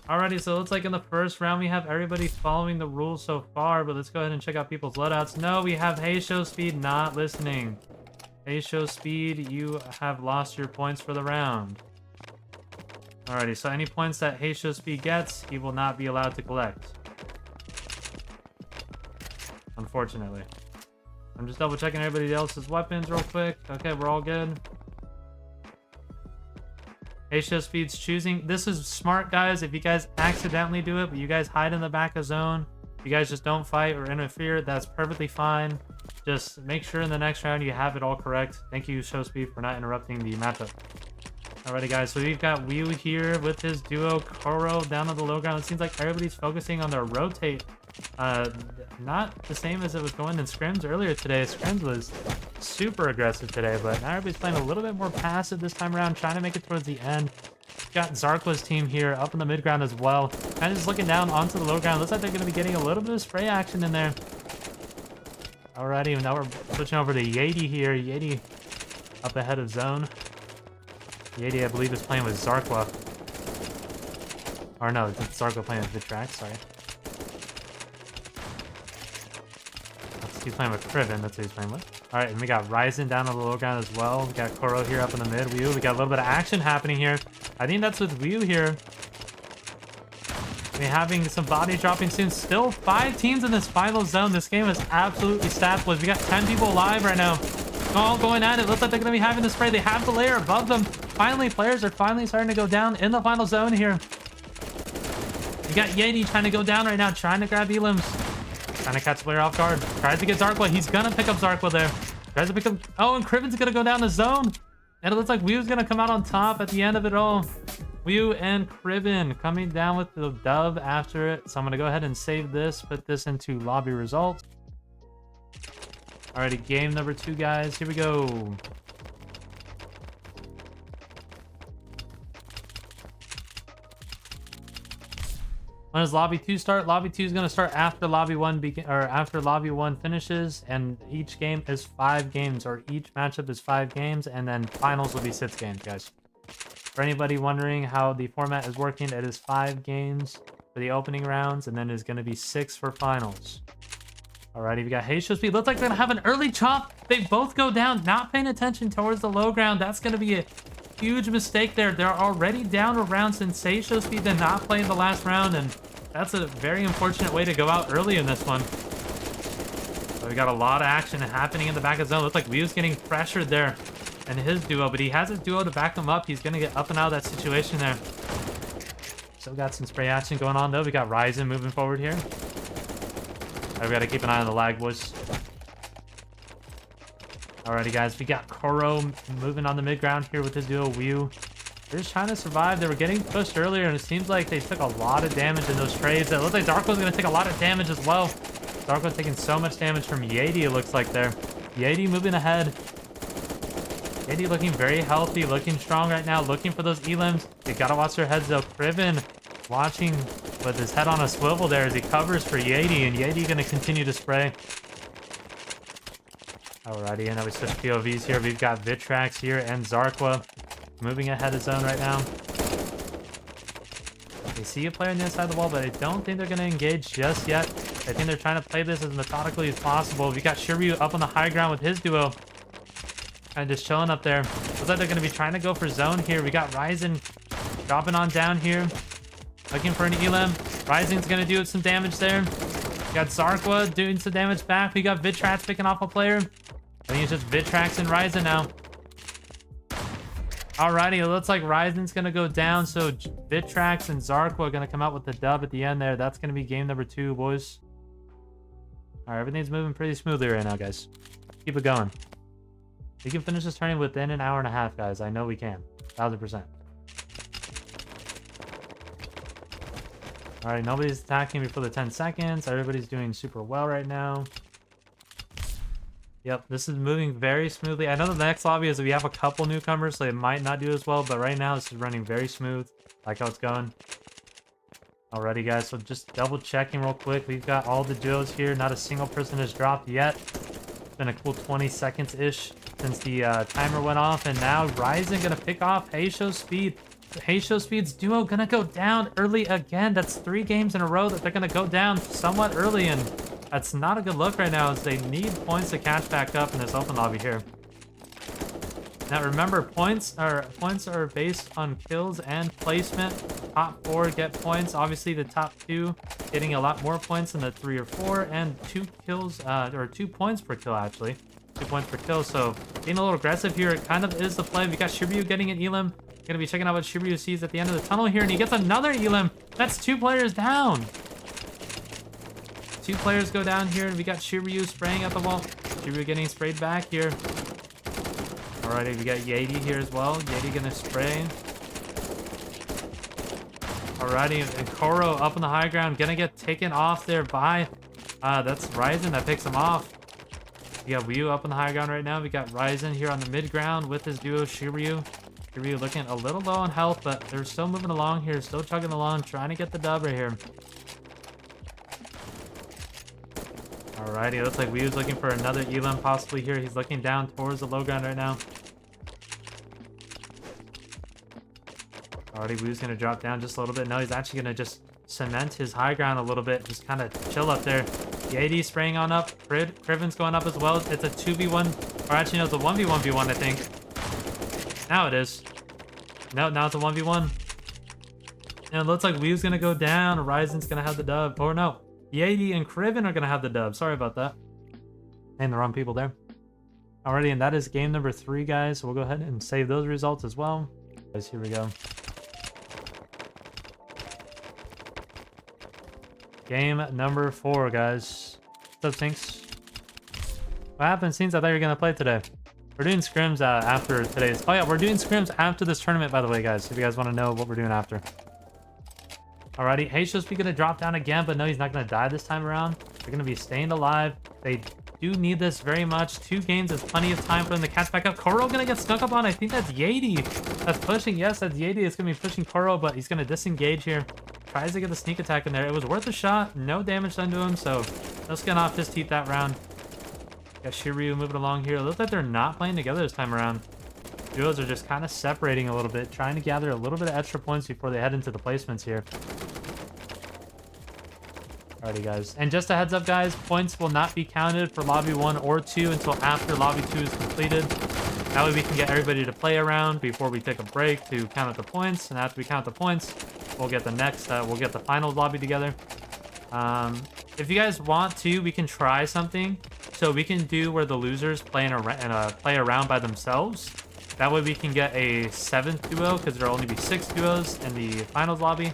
Alrighty, so it looks like in the first round we have everybody following the rules so far, but let's go ahead and check out people's loadouts. No, we have Hey Show Speed not listening. Hey Show Speed, you have lost your points for the round. Alrighty, so any points that Hey Show Speed gets, he will not be allowed to collect. Unfortunately. I'm just double checking everybody else's weapons real quick. Okay, we're all good. Hey Show Speed's choosing. This is smart, guys. If you guys accidentally do it, but you guys hide in the back of zone, you guys just don't fight or interfere, that's perfectly fine. Just make sure in the next round you have it all correct. Thank you, Show Speed, for not interrupting the matchup. Alrighty, guys, so we've got Whew here with his duo Koro down on the low ground. It seems like everybody's focusing on their rotate. Not the same as it was going in scrims earlier today. Scrims was super aggressive today, but now everybody's playing a little bit more passive this time around, trying to make it towards the end. We've got Zarqua's team here up in the mid ground as well. Kind of just looking down onto the low ground. Looks like they're going to be getting a little bit of spray action in there. Alrighty, now we're switching over to Yeti here. Yeti up ahead of zone. Yeti, I believe, is playing with Zarqua. Or no, it's Zarqua playing with Vitrax, sorry. He's playing with Kriven, that's who he's playing with. Alright, and we got Ryzen down on the low ground as well. We got Koro here up in the mid. Whew, we got a little bit of action happening here. I think that's with Whew here. We're having some body dropping soon. Still 5 teams in this final zone. This game is absolutely stapless. We got 10 people alive right now. All going at it. Looks like they're going to be having the spray. They have the layer above them. Finally, players are finally starting to go down in the final zone here. You got Yeti trying to go down right now, trying to grab elims. Trying to catch player off guard. Tries to get Zarqua. He's going to pick up Zarqua there. Tries to pick up... Oh, and Kriven's going to go down the zone. And it looks like Whew's going to come out on top at the end of it all. Whew and Kriven coming down with the dub after it. So I'm going to go ahead and save this. Put this into lobby results. Alrighty, game number 2, guys. Here we go. When does lobby 2 start? Lobby 2 is going to start after lobby 1 after lobby 1 finishes, and each game is 5 games, or each matchup is 5 games, and then finals will be 6 games, guys. For anybody wondering how the format is working, it is 5 games for the opening rounds, and then it's going to be 6 for finals. Alrighty, we got Hey Show Speed. Looks like they're going to have an early chop. They both go down, not paying attention towards the low ground. That's going to be a huge mistake there. They're already down a round since Hey Show Speed did not play in the last round, and that's a very unfortunate way to go out early in this one. So we got a lot of action happening in the back of zone. Looks like Wheel's getting pressured there in his duo, but he has a duo to back him up. He's going to get up and out of that situation there. Still got some spray action going on, though. We got Ryzen moving forward here. We got to keep an eye on the lag, boys. Alrighty, guys. We got Koro moving on the mid ground here with his duo, Whew. They're just trying to survive. They were getting pushed earlier, and it seems like they took a lot of damage in those trades. It looks like Zarqua's going to take a lot of damage as well. Zarqua taking so much damage from Yeti, it looks like there. Yeti moving ahead. Yeti looking very healthy, looking strong right now, looking for those elims. They got to watch their heads, though. Kriven watching with his head on a swivel there as he covers for Yeti, and Yeti going to continue to spray. Alrighty, and now we switch POVs here. We've got Vitrax here and Zarqua moving ahead of zone right now. They see a player on the inside of the wall, but I don't think they're going to engage just yet. I think they're trying to play this as methodically as possible. We got Shiryu up on the high ground with his duo. Kind of just chilling up there. Looks like they're going to be trying to go for zone here. We got Ryzen dropping on down here. Looking for an elim. Ryzen's going to do some damage there. We got Zarqua doing some damage back. We got Vitrax picking off a player. I think it's just Vitrax and Ryzen now. Alrighty, it looks like Ryzen's going to go down, so Vitrax and Zarqua are going to come out with the dub at the end there. That's going to be game number 2, boys. Alright, everything's moving pretty smoothly right now, guys. Keep it going. We can finish this tourney within an hour and a half, guys. I know we can. 1000%. Alright, nobody's attacking before the 10 seconds. Everybody's doing super well right now. Yep, this is moving very smoothly. I know the next lobby is we have a couple newcomers, so it might not do as well, but right now this is running very smooth. Like how it's going. Alrighty, guys, so just double checking real quick. We've got all the duos here. Not a single person has dropped yet. It's been a cool 20 seconds-ish since the timer went off, and now Ryzen gonna pick off Hey Show Speed. Heisho Speed's duo gonna go down early again. That's 3 games in a row that they're gonna go down somewhat early, and that's not a good look right now as they need points to catch back up in this open lobby here. Now remember, points are based on kills and placement. Top 4 get points. Obviously, the top 2 getting a lot more points than the 3 or 4, and 2 kills, or 2 points per kill actually. 2 points per kill. So being a little aggressive here, it kind of is the play. We got Shiryu getting an elim. Gonna be checking out what Shiryu sees at the end of the tunnel here, and he gets another elim. That's 2 players down. 2 players go down here, and we got Shiryu spraying at the wall. Shiryu getting sprayed back here. Alrighty, we got Yeti here as well. Yeti gonna spray. Alrighty, and Koro up on the high ground, gonna get taken off there by, that's Ryzen that picks him off. We got Ryu up on the high ground right now. We got Ryzen here on the mid ground with his duo Shiryu. Shiryu looking a little low on health, but they're still moving along here, still chugging along, trying to get the dub right here. Alrighty, looks like Ryu's looking for another elim possibly here. He's looking down towards the low ground right now. Alrighty, Ryu's gonna drop down just a little bit. No, he's actually gonna just cement his high ground a little bit, just kind of chill up there. Yeti spraying on up. Kriven's going up as well. It's a 2v1, or actually no, it's a 1v1v1, I think. Now it is. No, now it's a 1v1. And it looks like Ryu's gonna go down. Ryzen's gonna have the dub. Or no, Yeti and Kriven are gonna have the dub. Sorry about that. And the wrong people there. Alrighty, and that is game number 3, guys. So we'll go ahead and save those results as well. Guys, here we go. Game number 4, guys. What's up, Sinks? What happened, Sinks? I thought you were gonna play today. We're doing scrims after today's. Oh yeah, we're doing scrims after this tournament, by the way, guys. If you guys want to know what we're doing after. Alrighty, Heisho's gonna drop down again, but no, he's not gonna die this time around. They're gonna be staying alive. They do need this very much. 2 games is plenty of time for them to catch back up. Koro gonna get snuck up on. I think that's Yeti. That's pushing. Yes, that's Yeti. It's gonna be pushing Koro, but he's gonna disengage here. Tries to get the sneak attack in there. It was worth a shot. No damage done to him, so no skin off his teeth that round. Got Shiryu moving along here. It looks like they're not playing together this time around. Duos are just kind of separating a little bit, trying to gather a little bit of extra points before they head into the placements here. Alrighty, guys. And just a heads up, guys, points will not be counted for Lobby 1 or 2 until after Lobby 2 is completed. That way we can get everybody to play around before we take a break to count up the points. And after we count the points, we'll get the next, we'll get the finals lobby together. If you guys want to, we can try something. So we can do where the losers play around by themselves. That way we can get a 7th duo, because there'll only be 6 duos in the finals lobby.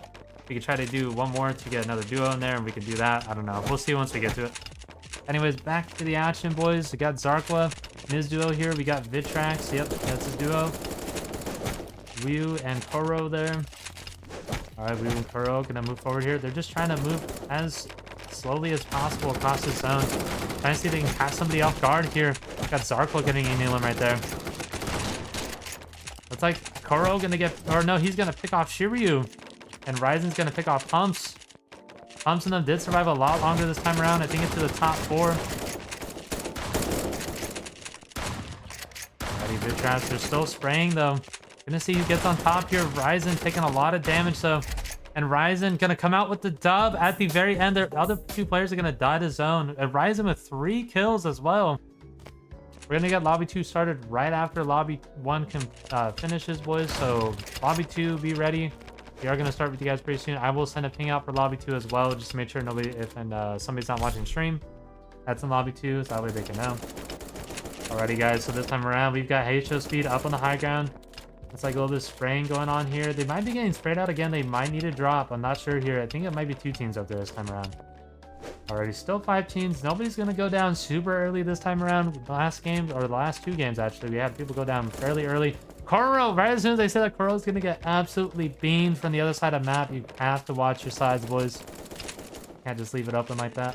We could try to do one more to get another duo in there, and we can do that. I don't know. We'll see once we get to it. Anyways, back to the action, boys. We got Zarkwa and his duo here. We got Vitrax. Yep, that's his duo. Ryu and Koro there. Alright, Ryu and Koro gonna move forward here. They're just trying to move as slowly as possible across this zone. Trying to see if they can catch somebody off guard here. Got Zarkwa getting an elim right there. Looks like Koro gonna get, or no, he's gonna pick off Shiryu. And Ryzen's gonna pick off Pumps. Pumps and them did survive a lot longer this time around. I think it's to the top 4. Alrighty, Vitrax, they're still spraying though. Gonna see who gets on top here. Ryzen taking a lot of damage though. And Ryzen gonna come out with the dub at the very end. The other 2 players are gonna die to zone. And Ryzen with 3 kills as well. We're gonna get Lobby 2 started right after Lobby 1 finishes, boys. So Lobby 2, be ready. We are gonna start with you guys pretty soon. I will send a ping out for Lobby 2 as well, just to make sure nobody, if somebody's not watching stream, that's in Lobby 2, so that way they can know. Alrighty, guys. So this time around, we've got Heisho Speed up on the high ground. It's like a little bit of spraying going on here. They might be getting sprayed out again. They might need a drop. I'm not sure here. I think it might be 2 teams up there this time around. Alrighty, still 5 teams. Nobody's gonna go down super early this time around. The last game, or the last 2 games actually, we had people go down fairly early. Koro, right as soon as they say that Koro's gonna get absolutely beamed from the other side of the map, you have to watch your sides, boys. Can't just leave it open like that.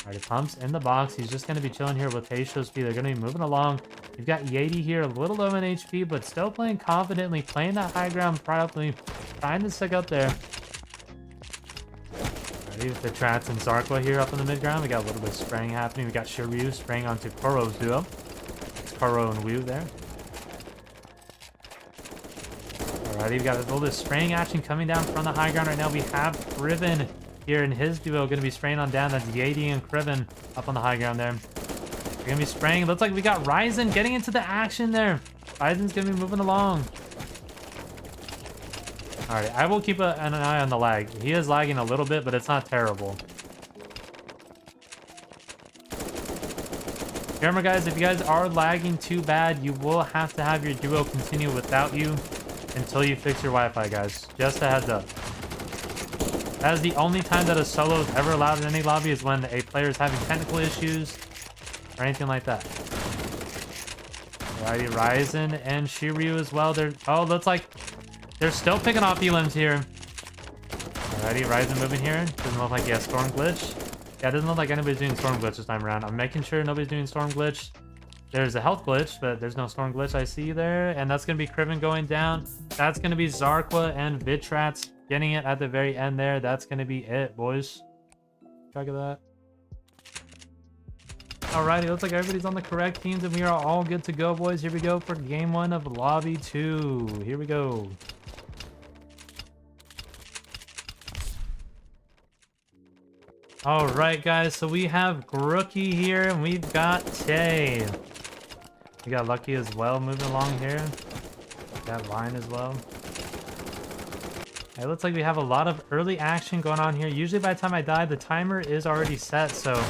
Alright, Pumps in the box. He's just gonna be chilling here with Heisho Speed. They're gonna be moving along. You've got Yeti here, a little low in HP, but still playing confidently, playing that high ground proudly, trying to stick up there. Alrighty, with the Trats and Zarkwa here up in the mid ground. We got a little bit of spraying happening. We got Shiryu spraying onto Koro's duo. It's Koro and Ryu there. Alrighty, we got a little bit of spraying action coming down from the high ground right now. We have Kriven here in his duo going to be spraying on down. That's Yadi and Kriven up on the high ground there. We're going to be spraying. Looks like we got Ryzen getting into the action there. Ryzen's going to be moving along. Alright, I will keep an eye on the lag. He is lagging a little bit, but it's not terrible. Remember, guys, if you guys are lagging too bad, you will have to have your duo continue without you until you fix your Wi-Fi, guys. Just a heads up. That is the only time that a solo is ever allowed in any lobby, is when a player is having technical issues or anything like that. Alrighty, Ryzen and Shiryu as well. Looks like they're still picking off elims here. Alrighty, Ryzen moving here. Doesn't look like he has Storm Glitch. Yeah, it doesn't look like anybody's doing Storm Glitch this time around. I'm making sure nobody's doing Storm Glitch. There's a health glitch, but there's no Storm Glitch I see there. And that's going to be Kriven going down. That's going to be Zarqua and Vitrats getting it at the very end there. That's going to be it, boys. Track of that. Alrighty, looks like everybody's on the correct teams, and we are all good to go, boys. Here we go for game 1 of Lobby 2. Here we go. All right, guys, so we have Grooky here, and we've got Tay. We got Lucky as well moving along here. Got Line as well. It looks like we have a lot of early action going on here. Usually by the time I die, the timer is already set, so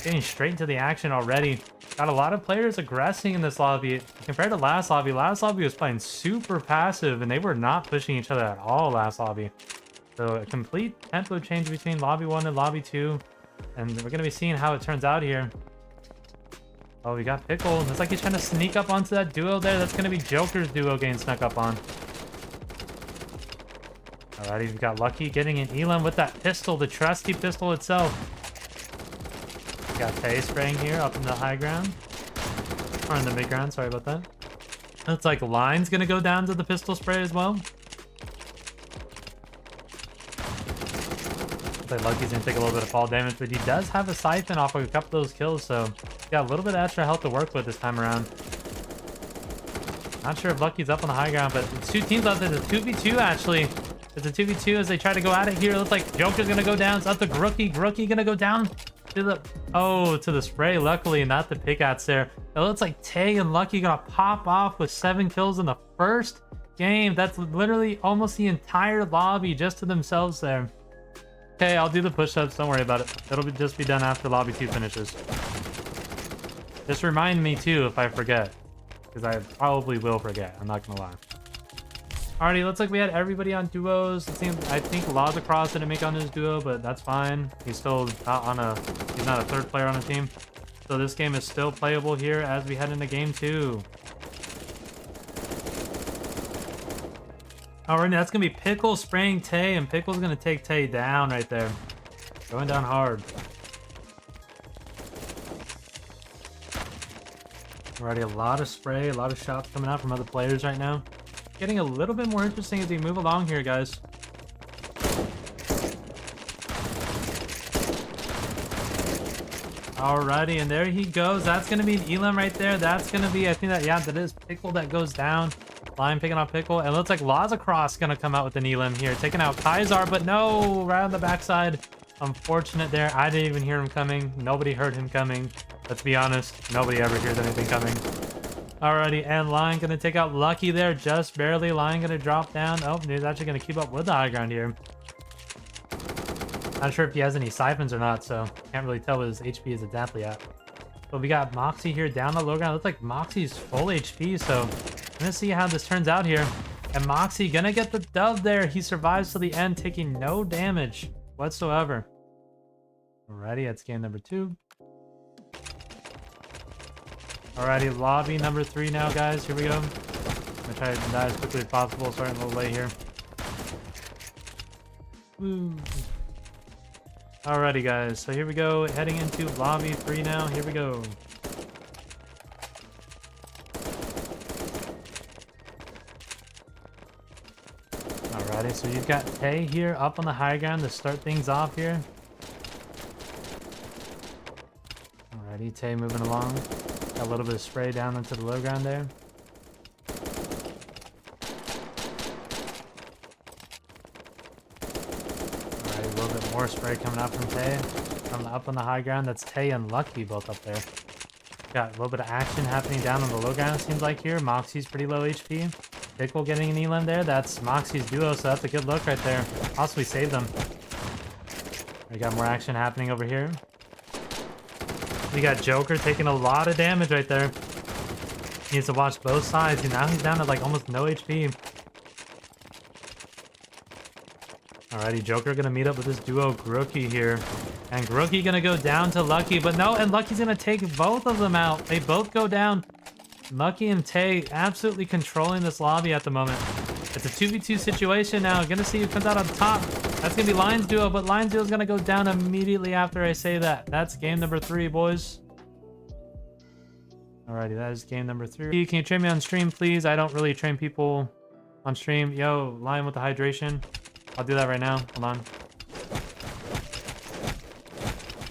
getting straight into the action already. Got a lot of players aggressing in this lobby. Compared to last lobby was playing super passive, and they were not pushing each other at all last lobby. So a complete tempo change between Lobby 1 and Lobby 2. And we're going to be seeing how it turns out here. Oh, we got Pickle. Looks like he's trying to sneak up onto that duo there. That's going to be Joker's duo getting snuck up on. Alrighty, we've got Lucky getting an Elam with that pistol, the trusty pistol itself. We got Tay spraying here up in the high ground. Or in the mid ground, sorry about that. Looks like Line's going to go down to the pistol spray as well. Lucky's gonna take a little bit of fall damage, but he does have a siphon off of a couple of those kills, so he's got a little bit of extra health to work with this time around. Not sure if Lucky's up on the high ground, but it's two teams left. There's a 2v2 actually. There's a 2v2 as they try to go at it here. It looks like Joker's gonna go down. It's up to Grooky. Grooky gonna go down to the spray, luckily, not the pickaxe there. It looks like Tay and Lucky gonna pop off with 7 kills in the first game. That's literally almost the entire lobby just to themselves there. Okay, I'll do the push-ups. Don't worry about it. It'll just be done after Lobby 2 finishes. Just remind me, too, if I forget. Because I probably will forget. I'm not going to lie. Alrighty, looks like we had everybody on duos. It seems, I think Lazacross didn't make on his duo, but that's fine. He's still not on a... He's not a third player on a team. So this game is still playable here as we head into game 2. Alright, that's going to be Pickle spraying Tay, and Pickle's going to take Tay down right there. Going down hard. Alrighty, a lot of spray, a lot of shots coming out from other players right now. Getting a little bit more interesting as we move along here, guys. Alrighty, and there he goes. That's going to be an Elam right there. That's going to be, I think that, yeah, that is Pickle that goes down. Line picking off Pickle, and it looks like Lazacross gonna come out with an Elam here, taking out Kaisar, but no, right on the backside. Unfortunate there. I didn't even hear him coming. Nobody heard him coming. Let's be honest, nobody ever hears anything coming. Alrighty, and Line gonna take out Lucky there, just barely. Line gonna drop down. Oh, he's actually gonna keep up with the high ground here. Not sure if he has any siphons or not, so can't really tell what his HP is exactly at. But we got Moxie here down the low ground. Looks like Moxie's full HP, so I'm gonna see how this turns out here. And Moxie gonna get the dub there. He survives to the end, taking no damage whatsoever. Alrighty, that's game number 2. Alrighty, lobby number 3 now, guys. Here we go. I'm gonna try to die as quickly as possible. Starting a little late here. Woo. Alrighty, guys. So here we go. Heading into lobby 3 now. Here we go. Alrighty, so you've got Tay here up on the high ground to start things off here. Alrighty, Tay moving along. Got a little bit of spray down into the low ground there. Got a little bit more spray coming out from Tay. From up on the high ground, that's Tay and Lucky both up there. Got a little bit of action happening down on the low ground, seems like here. Moxie's pretty low HP. Pickle getting an elim there. That's Moxie's duo, so that's a good look right there. Also, we saved them. We got more action happening over here. We got Joker taking a lot of damage right there. He needs to watch both sides, and now he's down to like almost no HP. Alrighty, Joker gonna meet up with this duo Grooky here. And Grooky gonna go down to Lucky, but no, and Lucky's gonna take both of them out. They both go down. Lucky and Tay absolutely controlling this lobby at the moment. It's a 2v2 situation now. Gonna see who comes out on top. That's gonna be Lion's duo, but Lion's duo is gonna go down immediately after I say that. That's game number 3, boys. Alrighty, that is game number 3. Can you train me on stream, please? I don't really train people on stream. Yo, Lion with the hydration. I'll do that right now. Hold on.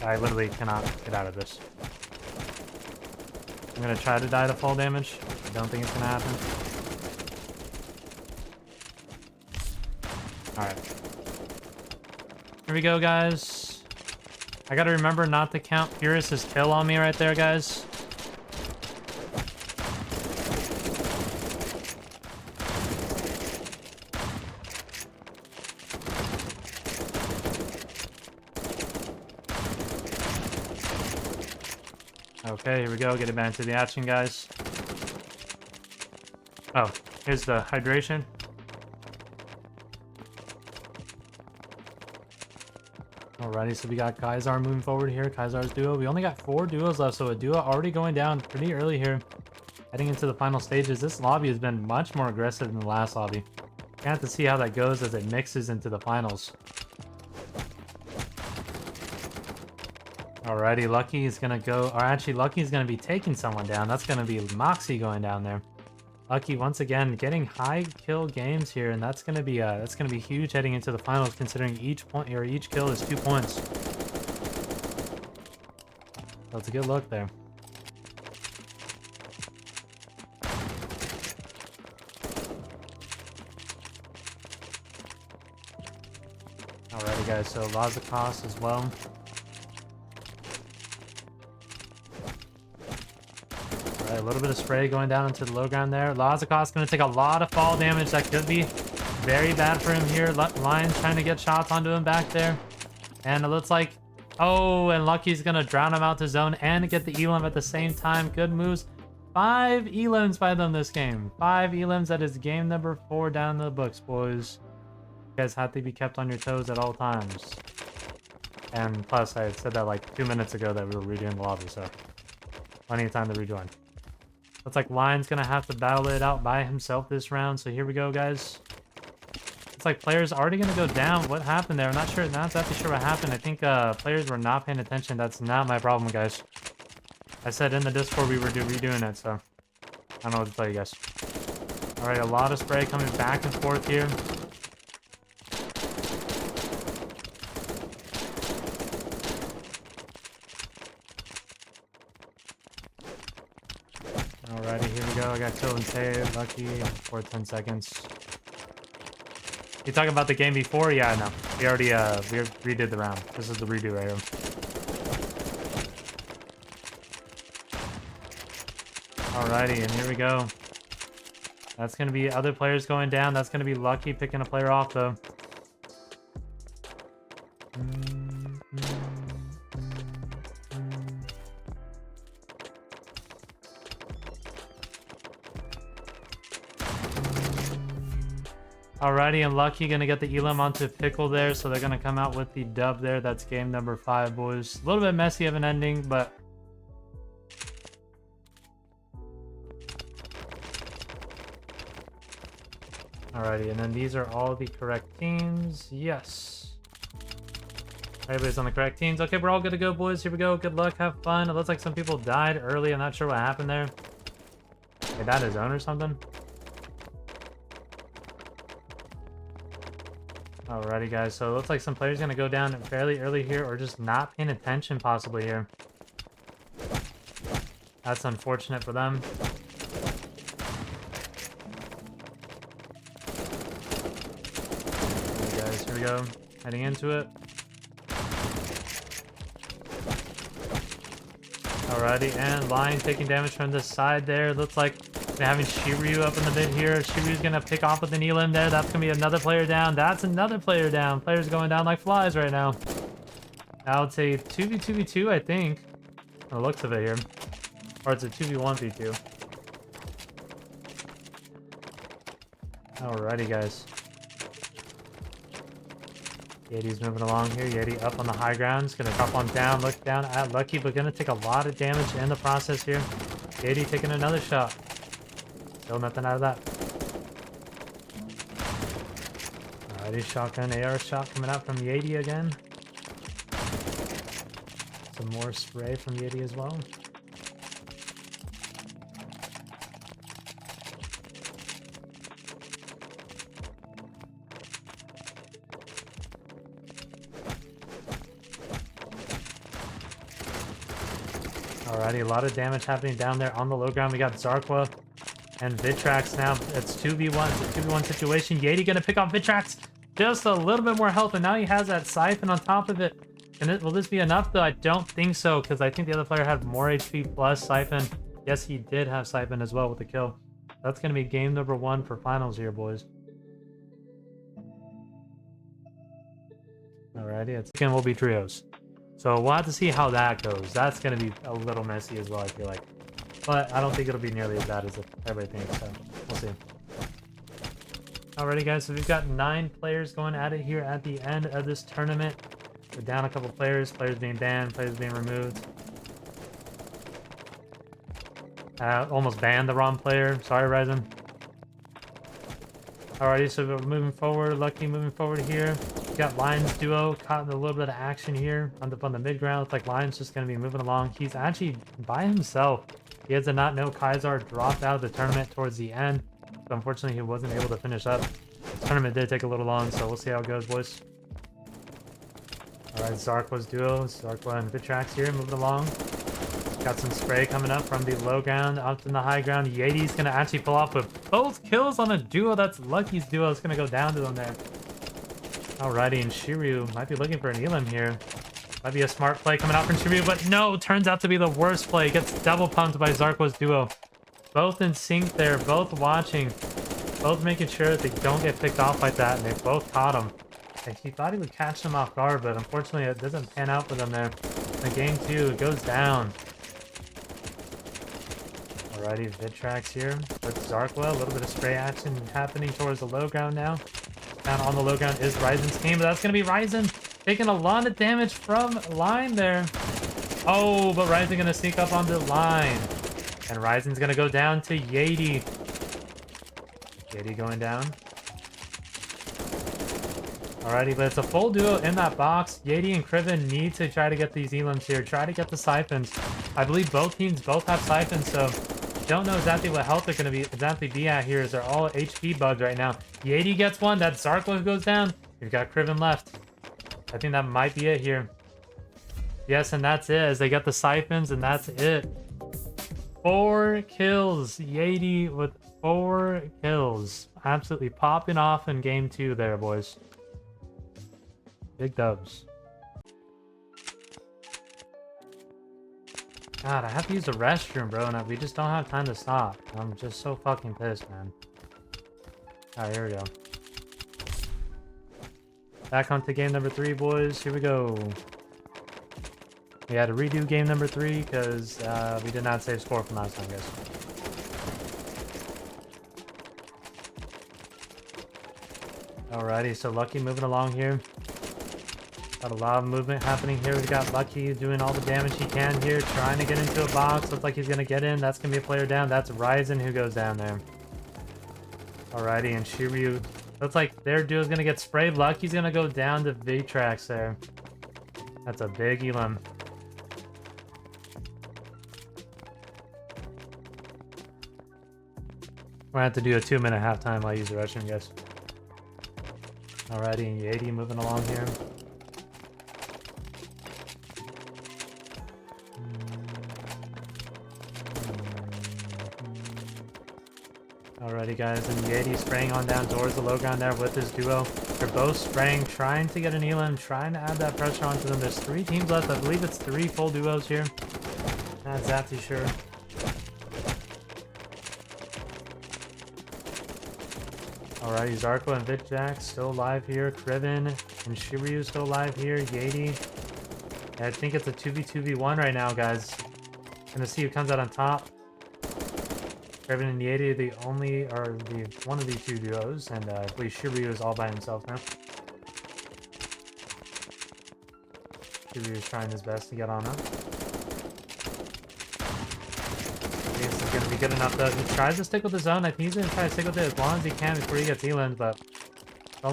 I literally cannot get out of this. I'm gonna try to die to fall damage. I don't think it's gonna happen. Alright. Here we go, guys. I gotta remember not to count Purist's kill on me right there, guys. Okay, here we go. Getting back to the action, guys. Oh, here's the hydration. Alrighty, so we got Kaizar moving forward here. Kaizar's duo. We only got 4 duos left, so a duo already going down pretty early here. Heading into the final stages. This lobby has been much more aggressive than the last lobby. Gonna have to see how that goes as it mixes into the finals. Alrighty, Lucky is gonna go, or actually Lucky is gonna be taking someone down. That's gonna be Moxie going down there. Lucky once again getting high kill games here, and that's gonna be huge heading into the finals, considering each point or each kill is 2 points. That's a good look there. Alrighty, guys. So Lazakos as well. A little bit of spray going down into the low ground there. Lazakos going to take a lot of fall damage. That could be very bad for him here. Lion's trying to get shots onto him back there. And it looks like... Oh, and Lucky's going to drown him out to zone and get the elim at the same time. Good moves. 5 elims by them this game. 5 elims. That is game number 4 down in the books, boys. You guys have to be kept on your toes at all times. And plus, I said that like 2 minutes ago that we were redoing the lobby, so... Plenty of time to rejoin. Looks like Lion's gonna have to battle it out by himself this round. So here we go, guys. It's like players already gonna go down. What happened there? I'm not sure. Not exactly sure what happened. I think players were not paying attention. That's not my problem, guys. I said in the Discord we were redoing it, so I don't know what to tell you guys. All right, a lot of spray coming back and forth here. Alrighty, here we go. I got Chill and Tay, Lucky for 10 seconds. You talking about the game before? Yeah, no. We already we redid the round. This is the redo right here. Alrighty, and here we go. That's gonna be other players going down. That's gonna be Lucky picking a player off though. Alrighty, and Lucky gonna get the elim onto Pickle there, so they're gonna come out with the dub there. That's game number 5, boys. A little bit messy of an ending, but... Alrighty, and then these are all the correct teams. Yes. Everybody's on the correct teams. Okay, we're all good to go, boys. Here we go. Good luck. Have fun. It looks like some people died early. I'm not sure what happened there. They died his own or something? Alrighty, guys, so it looks like some players gonna go down fairly early here, or just not paying attention possibly here. That's unfortunate for them. Alright, guys, here we go. Heading into it. Alrighty, and Lion taking damage from the side there. Looks like they're having Shiryu up in the mid here. Shiryu's gonna pick off with an Elim there. That's gonna be another player down. That's another player down. Players going down like flies right now. Now it's a 2v2v2, I think. From the looks of it here. Or it's a 2v1v2. Alrighty, guys. Yeti's moving along here. Yeti up on the high ground. He's gonna drop on down, look down at Lucky, but gonna take a lot of damage in the process here. Yeti taking another shot. Still nothing out of that. Alrighty, shotgun AR shot coming out from Yeti again. Some more spray from Yeti as well. Alrighty, a lot of damage happening down there on the low ground. We got Zarqua and Vitrax now. It's 2v1. It's a 2v1 situation. Yeti gonna pick off Vitrax. Just a little bit more health, and now he has that Siphon on top of it. And will this be enough, though? I don't think so, because I think the other player had more HP plus Siphon. Yes, he did have Siphon as well with the kill. That's gonna be game number 1 for finals here, boys. Alrighty, it's again will be trios. So we'll have to see how that goes. That's going to be a little messy as well, I feel like. But I don't think it'll be nearly as bad as everybody thinks, so we'll see. Alrighty, guys, so we've got 9 players going at it here at the end of this tournament. We're down a couple players, players being banned, players being removed. Almost banned the wrong player. Sorry, Ryzen. Alrighty, so we're moving forward. Lucky moving forward here. We got Lion's duo caught in a little bit of action here on the mid ground. It's like Lion's just going to be moving along. He's actually by himself. He has to not know Kaisar dropped out of the tournament towards the end. So unfortunately, he wasn't able to finish up. The tournament did take a little long, so we'll see how it goes, boys. Alright, Zarqua's duo. Zarqua and Vitrax here moving along. Got some spray coming up from the low ground up in the high ground. Yeti's going to actually pull off with both kills on a duo. That's Lucky's duo. It's going to go down to them there. Alrighty, and Shiryu might be looking for an Elim here. Might be a smart play coming out from Shiryu, but no, turns out to be the worst play. Gets double pumped by Zarqua's duo. Both in sync there, both watching, both making sure that they don't get picked off like that, and they both caught him. And he thought he would catch them off guard, but unfortunately it doesn't pan out for them there. In game 2, it goes down. Alrighty, Vitrax here with Zarqua. A little bit of spray action happening towards the low ground now. Down on the low ground is Ryzen's team, but that's going to be Ryzen taking a lot of damage from Line there. Oh, but Ryzen going to sneak up onto Line. And Ryzen's going to go down to Yeti. Yeti going down. Alrighty, but it's a full duo in that box. Yeti and Kriven need to try to get these Elims here. Try to get the Siphons. I believe both teams both have Siphons, so don't know exactly what health they're going to be at here, as they're all HP bugged right now. Yeti gets one. That's Zarqua who goes down. We've got Kriven left. I think that might be it here. Yes, and that's it, as they get the Siphons, and that's it. 4 kills. Yeti with 4 kills. Absolutely popping off in game 2 there, boys. Big dubs. God, I have to use the restroom, bro, and we just don't have time to stop. I'm just so fucking pissed, man. Alright, here we go. Back onto game number 3, boys. Here we go. We had to redo game number 3 because we did not save score from last time, guys. Alrighty, so Lucky moving along here. Got a lot of movement happening here. We've got Lucky doing all the damage he can here, trying to get into a box. Looks like he's going to get in. That's going to be a player down. That's Ryzen who goes down there. Alrighty, and Shiryu. Looks like their duo is going to get sprayed. Lucky's going to go down to Vitrax there. That's a big Elim. We're going to have to do a 2-minute halftime while I use the restroom, guys. Alrighty, and Yeti moving along here. Alrighty, guys, and Yeti spraying on down towards the low ground there with his duo. They're both spraying, trying to get an elim, trying to add that pressure onto them. There's 3 teams left. I believe it's 3 full duos here. Not exactly sure. Alrighty, Zarko and VitJack still alive here. Kriven and Shiryu still alive here. Yeti. I think it's a 2v2v1 right now, guys. Gonna see who comes out on top. Kriven and Yeti are the only, or the one of the 2 duos, and I believe Shiryu is all by himself now. Shiryu is trying his best to get on up. I think this is gonna be good enough though. He tries to stick with the zone. I think he's gonna try to stick with it as long as he can before he gets elim, but it's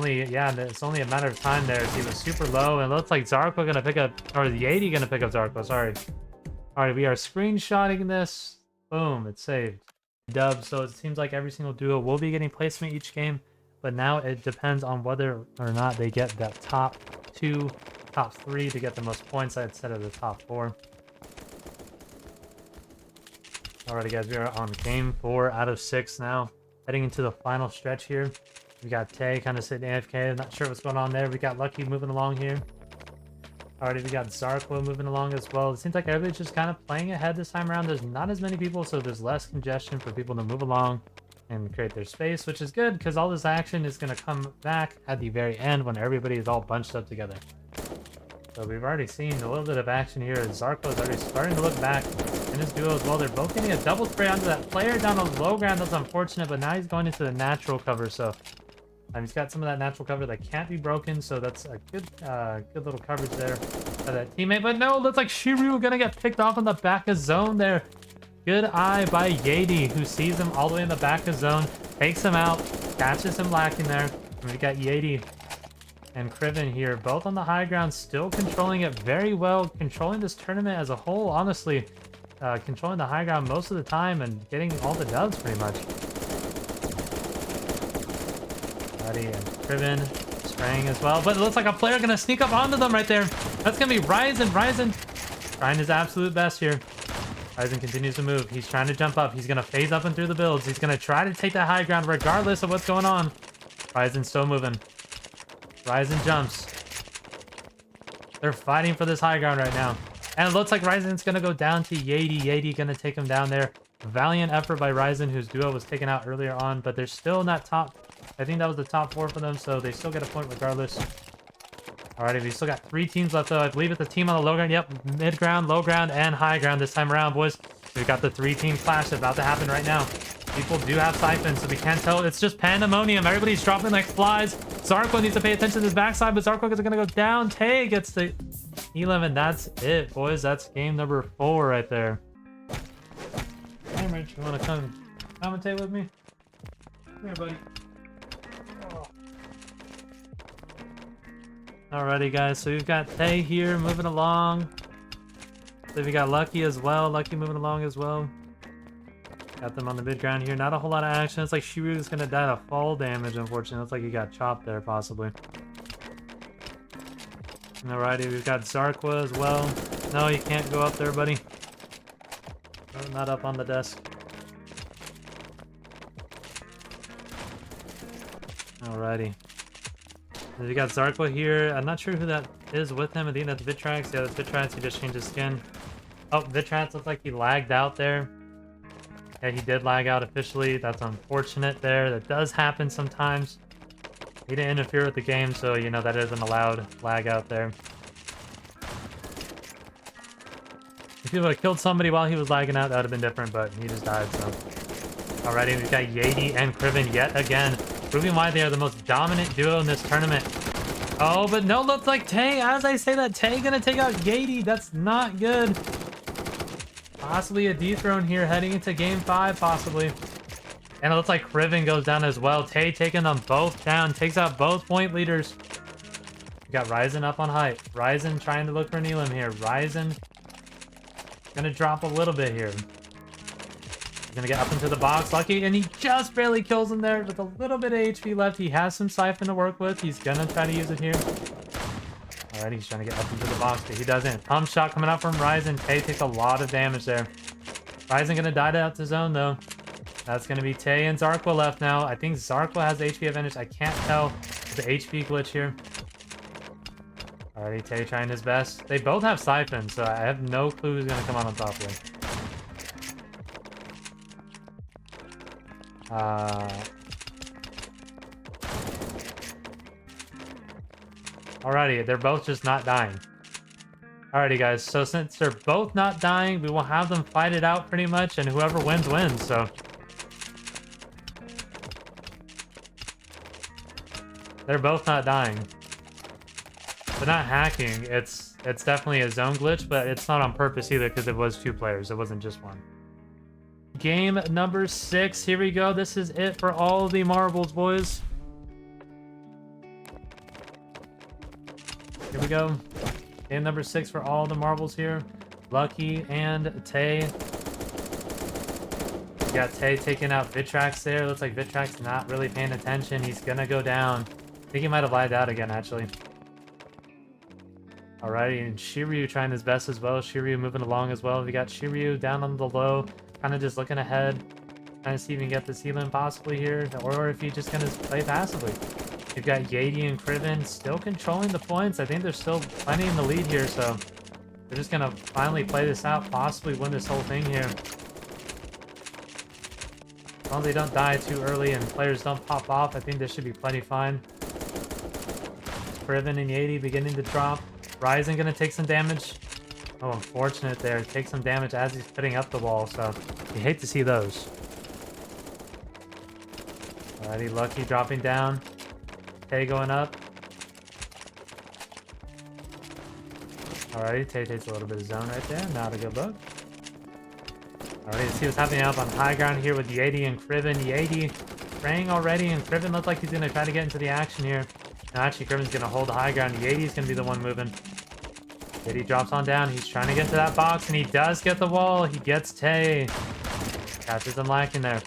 only a matter of time there as he was super low, and it looks like Zarko gonna pick up, or Yeti gonna pick up Zarko, sorry. Alright, we are screenshotting this. Boom, it's saved. Dub, so it seems like every single duo will be getting placement each game, but now it depends on whether or not they get that top 2, top 3 to get the most points instead of the top 4. Alrighty guys, we are on game 4 out of 6 now, heading into the final stretch here. We got Tay kind of sitting AFK, I'm not sure what's going on there. We got Lucky moving along here. Alrighty, we got Zarko moving along as well. It seems like everybody's just kind of playing ahead this time around. There's not as many people, so there's less congestion for people to move along and create their space, which is good because all this action is going to come back at the very end when everybody is all bunched up together. So we've already seen a little bit of action here. Zarko is already starting to look back in his duo as well. They're both getting a double spray onto that player down on the low ground. That's unfortunate, but now he's going into the natural cover, so he's got some of that natural cover that can't be broken, so that's a good little coverage there by that teammate. But no, it looks like Shiryu gonna get picked off on the back of zone there. Good eye by Yeti, who sees him all the way in the back of zone, takes him out, catches him lacking there. And we got Yeti and Kriven here, both on the high ground, still controlling it very well, controlling this tournament as a whole, honestly. Controlling the high ground most of the time and getting all the dubs pretty much. And Kriven spraying as well, but it looks like a player gonna sneak up onto them right there. That's gonna be Ryzen. Ryzen trying his absolute best here. Ryzen continues to move. He's trying to jump up. He's gonna phase up and through the builds. He's gonna try to take that high ground regardless of what's going on. Ryzen's still moving. Ryzen jumps. They're fighting for this high ground right now. And it looks like Ryzen's gonna go down to Yeti. Yeti gonna take him down there. Valiant effort by Ryzen, whose duo was taken out earlier on, but they're still in that top. I think that was the top 4 for them, so they still get a point regardless. Alrighty, we still got 3 teams left, though. I believe it's the team on the low ground. Yep, mid ground, low ground, and high ground this time around, boys. We've got the 3-team clash about to happen right now. People do have siphons, so we can't tell. It's just pandemonium. Everybody's dropping like flies. Zarko needs to pay attention to his backside, but Zarko is going to go down. Tay gets the elim, and that's it, boys. That's game number 4 right there. Hey, Rich, you want to come commentate with me? Come here, buddy. Alrighty, guys, so we've got Tay here moving along. So we got Lucky as well. Lucky moving along as well. Got them on the mid ground here. Not a whole lot of action. It's like Shiryu is going to die to fall damage, unfortunately. Looks like he got chopped there, possibly. Alrighty, we've got Zarko as well. No, you can't go up there, buddy. No, not up on the desk. Alrighty. We got Zarko here. I'm not sure who that is with him. I think that's Vitrax. Yeah, that's Vitrax. He just changed his skin. Oh, Vitrax looks like he lagged out there. Yeah, he did lag out officially. That's unfortunate there. That does happen sometimes. He didn't interfere with the game, so, you know, that isn't allowed. Lag out there. If he would have killed somebody while he was lagging out, that would have been different, but he just died, so. Alrighty, we've got Yeti and Kriven yet again, proving why they are the most dominant duo in this tournament. Oh, but no, looks like Tay, as I say that, Tay gonna take out Yeti. That's not good. Possibly a dethrone here heading into game 5, possibly. And it looks like Kriven goes down as well. Tay taking them both down, takes out both point leaders. We got Ryzen up on height. Ryzen trying to look for an elim here. Ryzen gonna drop a little bit here. He's gonna get up into the box. Lucky, and he just barely kills him there with a little bit of HP left. He has some siphon to work with. He's gonna try to use it here. Alright, he's trying to get up into the box, but he doesn't. Pump shot coming out from Ryzen. Tay takes a lot of damage there. Ryzen gonna die out to zone though. That's gonna be Tay and Zarko left now. I think Zarko has the HP advantage. I can't tell. the HP glitch here. Alrighty, Tay trying his best. They both have Siphon, so I have no clue who's gonna come out on top here. Alrighty, they're both just not dying. Alrighty, guys, so since they're both not dying, we will have them fight it out pretty much, and whoever wins, wins, so... They're both not dying. They're not hacking, it's definitely a zone glitch, but it's not on purpose either because it was 2 players, it wasn't just one. Game number 6, here we go. This is it for all the marbles, boys. Here we go. Game number 6 for all the marbles here. Lucky and Tay. We got Tay taking out Vitrax there. Looks like Vitrax not really paying attention. He's gonna go down. I think he might have lied out again, actually. Alrighty, and Shiryu trying his best as well. Shiryu moving along as well. We got Shiryu down on the low, kind of just looking ahead, trying to see if he can get the ceiling possibly here, or if he's just gonna play passively. We've got Yadi and Kriven still controlling the points. I think there's still plenty in the lead here, so they're just gonna finally play this out, possibly win this whole thing here. As long as they don't die too early and players don't pop off, I think this should be plenty fine. Kriven and Yadi beginning to drop. Ryzen gonna take some damage. Oh, unfortunate there. Take some damage as he's putting up the wall, so you hate to see those. Alrighty, Lucky dropping down. Tay going up. Alrighty, Tay takes a little bit of zone right there. Not a good look. Alright, let's see what's happening up on high ground here with Yadi and Kriven. Yadi spraying already, and Kriven looks like he's gonna try to get into the action here. No, actually, Kriven's gonna hold the high ground. Yadi's gonna be the one moving. Yadi drops on down. He's trying to get to that box, and he does get the wall. He gets Tay. Catches him lacking there.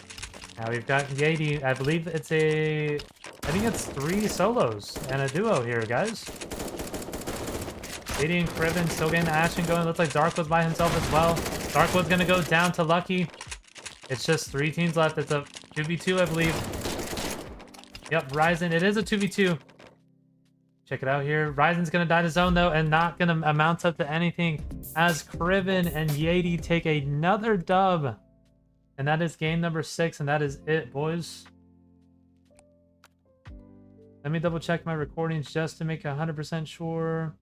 Now we've got Yadi. I believe it's a... I think it's 3 solos and a duo here, guys. Yadi and Kriven still getting the action going. Looks like Darkwood's by himself as well. Darkwood's gonna go down to Lucky. It's just 3 teams left. It's a 2v2, I believe. Yep, Ryzen. It is a 2v2. Check it out here. Ryzen's gonna die to zone though, and not gonna amount up to anything as Kriven and Yadi take another dub. And that is game number 6, and that is it, boys. Let me double check my recordings just to make 100% sure.